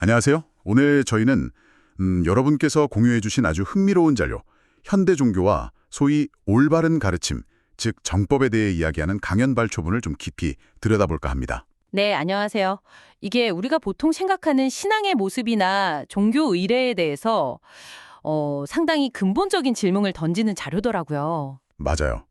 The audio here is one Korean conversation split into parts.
안녕하세요. 오늘 저희는 여러분께서 공유해 주신 아주 흥미로운 자료, 현대 종교와 소위 올바른 가르침, 즉 정법에 대해 이야기하는 강연 발초문을 좀 깊이 들여다볼까 합니다. 네, 안녕하세요. 이게 우리가 보통 생각하는 신앙의 모습이나 종교 의례에 대해서 상당히 근본적인 질문을 던지는 자료더라고요. 맞아요.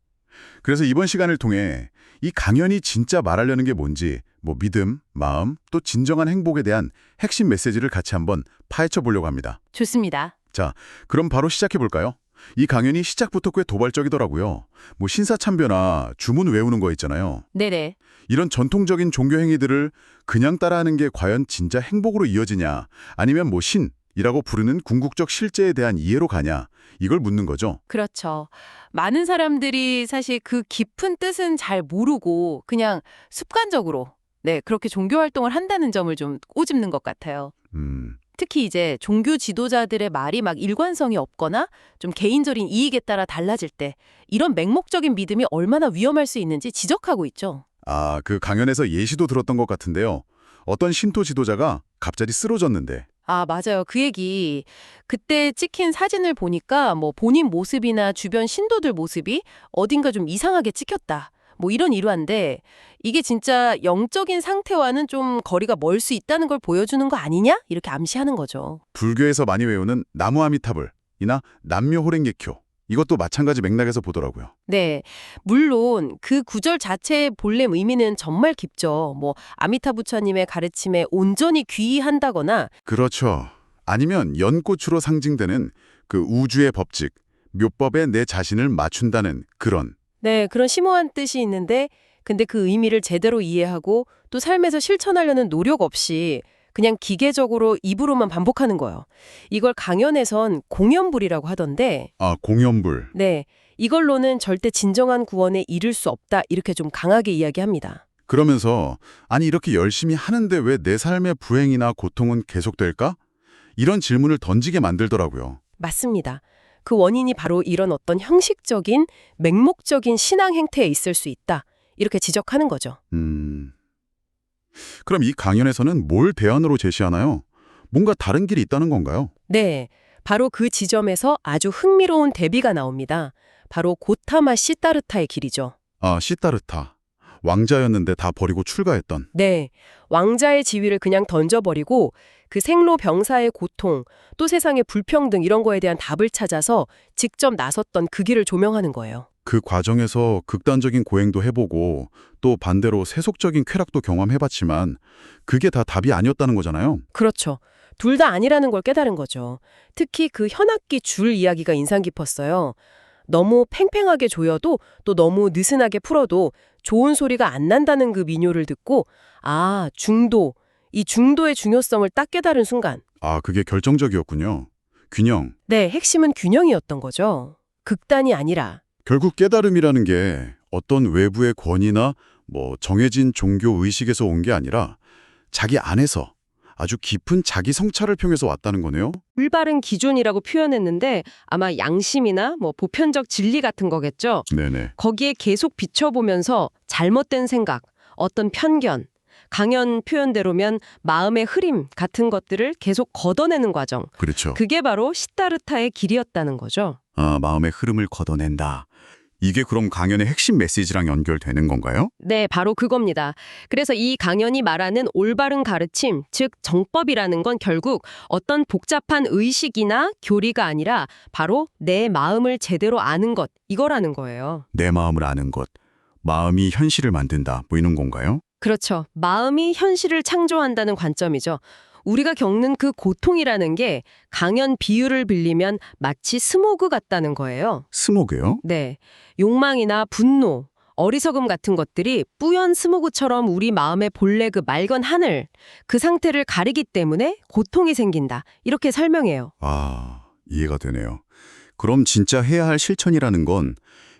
그래서 이번 시간을 통해 이 강연이 진짜 말하려는 게 뭔지, 믿음, 마음, 또 진정한 행복에 대한 핵심 메시지를 같이 한번 파헤쳐 보려고 합니다. 좋습니다. 자, 그럼 바로 시작해 볼까요? 이 강연이 시작부터 꽤 도발적이더라고요. 신사참배나 주문 외우는 거 있잖아요. 네네. 이런 전통적인 종교 행위들을 그냥 따라하는 게 과연 진짜 행복으로 이어지냐, 아니면 신이라고 부르는 궁극적 실제에 대한 이해로 가냐, 이걸 묻는 거죠. 그렇죠. 많은 사람들이 사실 그 깊은 뜻은 잘 모르고 그냥 습관적으로 그렇게 종교 활동을 한다는 점을 좀 꼬집는 것 같아요. 특히 이제 종교 지도자들의 말이 막 일관성이 없거나 좀 개인적인 이익에 따라 달라질 때 이런 맹목적인 믿음이 얼마나 위험할 수 있는지 지적하고 있죠. 아, 그 강연에서 예시도 들었던 것 같은데요. 어떤 신토 지도자가 갑자기 쓰러졌는데, 아, 맞아요. 그 얘기. 그때 찍힌 사진을 보니까 본인 모습이나 주변 신도들 모습이 어딘가 좀 이상하게 찍혔다. 이런 일화인데 이게 진짜 영적인 상태와는 좀 거리가 멀 수 있다는 걸 보여주는 거 아니냐? 이렇게 암시하는 거죠. 불교에서 많이 외우는 나무 아미타불이나 남묘 호랭개교, 이것도 마찬가지 맥락에서 보더라고요. 네. 물론 그 구절 자체의 본래 의미는 정말 깊죠. 아미타 부처님의 가르침에 온전히 귀의한다거나 그렇죠. 아니면 연꽃으로 상징되는 그 우주의 법칙, 묘법에 내 자신을 맞춘다는 그런. 그런 심오한 뜻이 있는데 근데 그 의미를 제대로 이해하고 또 삶에서 실천하려는 노력 없이 그냥 기계적으로 입으로만 반복하는 거예요. 이걸 강연에선 공연불이라고 하던데 아, 공연불. 네, 이걸로는 절대 진정한 구원에 이를 수 없다 이렇게 좀 강하게 이야기합니다. 그러면서 아니 이렇게 열심히 하는데 왜 내 삶의 불행이나 고통은 계속될까? 이런 질문을 던지게 만들더라고요. 맞습니다. 그 원인이 바로 이런 어떤 형식적인 맹목적인 신앙 행태에 있을 수 있다 이렇게 지적하는 거죠. 그럼 이 강연에서는 뭘 대안으로 제시하나요? 뭔가 다른 길이 있다는 건가요? 네, 바로 그 지점에서 아주 흥미로운 대비가 나옵니다. 바로 고타마 시타르타의 길이죠. 아, 시타르타. 왕자였는데 다 버리고 출가했던. 네, 왕자의 지위를 그냥 던져버리고 그 생로병사의 고통, 또 세상의 불평등 이런 거에 대한 답을 찾아서 직접 나섰던 그 길을 조명하는 거예요. 그 과정에서 극단적인 고행도 해보고 또 반대로 세속적인 쾌락도 경험해봤지만 그게 다 답이 아니었다는 거잖아요. 그렇죠. 둘 다 아니라는 걸 깨달은 거죠. 특히 그 현악기 줄 이야기가 인상 깊었어요. 너무 팽팽하게 조여도 또 너무 느슨하게 풀어도 좋은 소리가 안 난다는 그 민요를 듣고 아, 중도, 이 중도의 중요성을 딱 깨달은 순간 아, 그게 결정적이었군요. 균형. 네, 핵심은 균형이었던 거죠. 극단이 아니라. 결국 깨달음이라는 게 어떤 외부의 권위나 정해진 종교 의식에서 온 게 아니라 자기 안에서 아주 깊은 자기 성찰을 통해서 왔다는 거네요. 올바른 기준이라고 표현했는데 아마 양심이나 보편적 진리 같은 거겠죠. 네네. 거기에 계속 비춰보면서 잘못된 생각, 어떤 편견, 강연 표현대로면 마음의 흐림 같은 것들을 계속 걷어내는 과정. 그렇죠. 그게 바로 시타르타의 길이었다는 거죠. 아, 마음의 흐름을 걷어낸다. 이게 그럼 강연의 핵심 메시지랑 연결되는 건가요? 네, 바로 그겁니다. 그래서 이 강연이 말하는 올바른 가르침, 즉 정법이라는 건 결국 어떤 복잡한 의식이나 교리가 아니라 바로 내 마음을 제대로 아는 것, 이거라는 거예요. 내 마음을 아는 것, 마음이 현실을 만든다, 이런 건가요? 그렇죠. 마음이 현실을 창조한다는 관점이죠. 우리가 겪는 그 고통이라는 게 강연 비유를 빌리면 마치 스모그 같다는 거예요. 스모그요? 네. 욕망이나 분노, 어리석음 같은 것들이 뿌연 스모그처럼 우리 마음의 본래 그 맑은 하늘, 그 상태를 가리기 때문에 고통이 생긴다. 이렇게 설명해요. 아, 이해가 되네요. 그럼 진짜 해야 할 실천이라는 건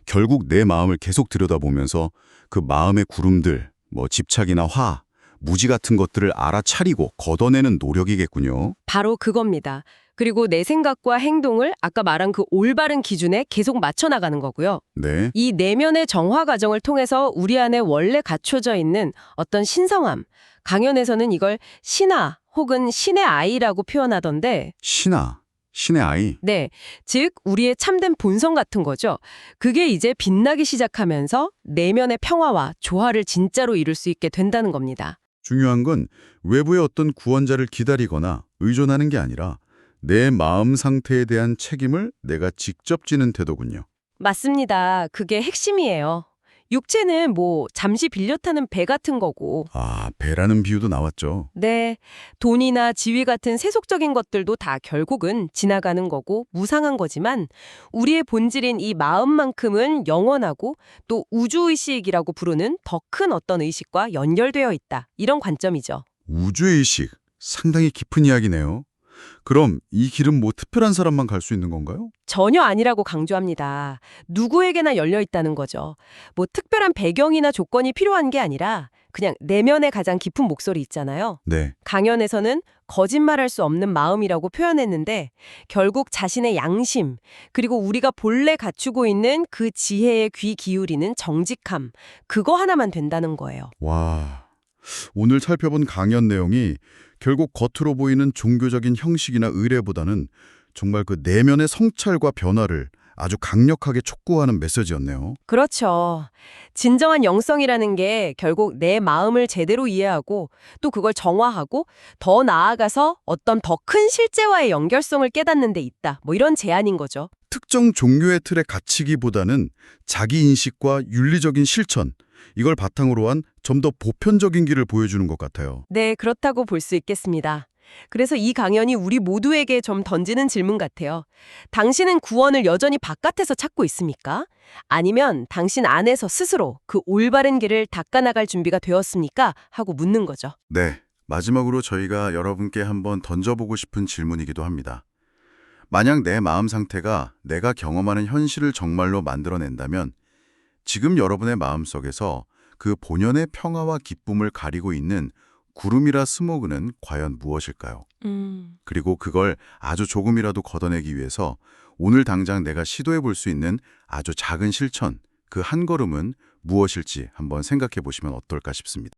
결국 내 마음을 계속 들여다보면서 그 마음의 구름들, 집착이나 화, 무지 같은 것들을 알아차리고 걷어내는 노력이겠군요. 바로 그겁니다. 그리고 내 생각과 행동을 아까 말한 그 올바른 기준에 계속 맞춰 나가는 거고요. 네. 이 내면의 정화 과정을 통해서 우리 안에 원래 갖춰져 있는 어떤 신성함, 강연에서는 이걸 신화 혹은 신의 아이라고 표현하던데 신의 아이. 네, 즉 우리의 참된 본성 같은 거죠. 그게 이제 빛나기 시작하면서 내면의 평화와 조화를 진짜로 이룰 수 있게 된다는 겁니다. 중요한 건 외부의 어떤 구원자를 기다리거나 의존하는 게 아니라 내 마음 상태에 대한 책임을 내가 직접 지는 태도군요. 맞습니다. 그게 핵심이에요. 육체는 뭐 잠시 빌려 타는 배 같은 거고 아, 배라는 비유도 나왔죠. 네, 돈이나 지위 같은 세속적인 것들도 다 결국은 지나가는 거고 무상한 거지만 우리의 본질인 이 마음만큼은 영원하고 또 우주의식이라고 부르는 더 큰 어떤 의식과 연결되어 있다. 이런 관점이죠. 우주의식, 상당히 깊은 이야기네요. 그럼 이 길은 뭐 특별한 사람만 갈 수 있는 건가요? 전혀 아니라고 강조합니다. 누구에게나 열려 있다는 거죠. 뭐 특별한 배경이나 조건이 필요한 게 아니라 그냥 내면의 가장 깊은 목소리 있잖아요. 네. 강연에서는 거짓말할 수 없는 마음이라고 표현했는데 결국 자신의 양심 그리고 우리가 본래 갖추고 있는 그 지혜에 귀 기울이는 정직함 그거 하나만 된다는 거예요. 와, 오늘 살펴본 강연 내용이 결국 겉으로 보이는 종교적인 형식이나 의례보다는 정말 그 내면의 성찰과 변화를 아주 강력하게 촉구하는 메시지였네요. 그렇죠. 진정한 영성이라는 게 결국 내 마음을 제대로 이해하고 또 그걸 정화하고 더 나아가서 어떤 더 큰 실제와의 연결성을 깨닫는 데 있다. 뭐 이런 제안인 거죠. 특정 종교의 틀에 갇히기보다는 자기 인식과 윤리적인 실천, 이걸 바탕으로 한 좀 더 보편적인 길을 보여주는 것 같아요. 네, 그렇다고 볼 수 있겠습니다. 그래서 이 강연이 우리 모두에게 좀 던지는 질문 같아요. 당신은 구원을 여전히 바깥에서 찾고 있습니까? 아니면 당신 안에서 스스로 그 올바른 길을 닦아나갈 준비가 되었습니까? 하고 묻는 거죠. 네, 마지막으로 저희가 여러분께 한번 던져보고 싶은 질문이기도 합니다. 만약 내 마음 상태가 내가 경험하는 현실을 정말로 만들어낸다면 지금 여러분의 마음속에서 그 본연의 평화와 기쁨을 가리고 있는 구름이라 스모그는 과연 무엇일까요? 그리고 그걸 아주 조금이라도 걷어내기 위해서 오늘 당장 내가 시도해 볼 수 있는 아주 작은 실천, 그 한 걸음은 무엇일지 한번 생각해 보시면 어떨까 싶습니다.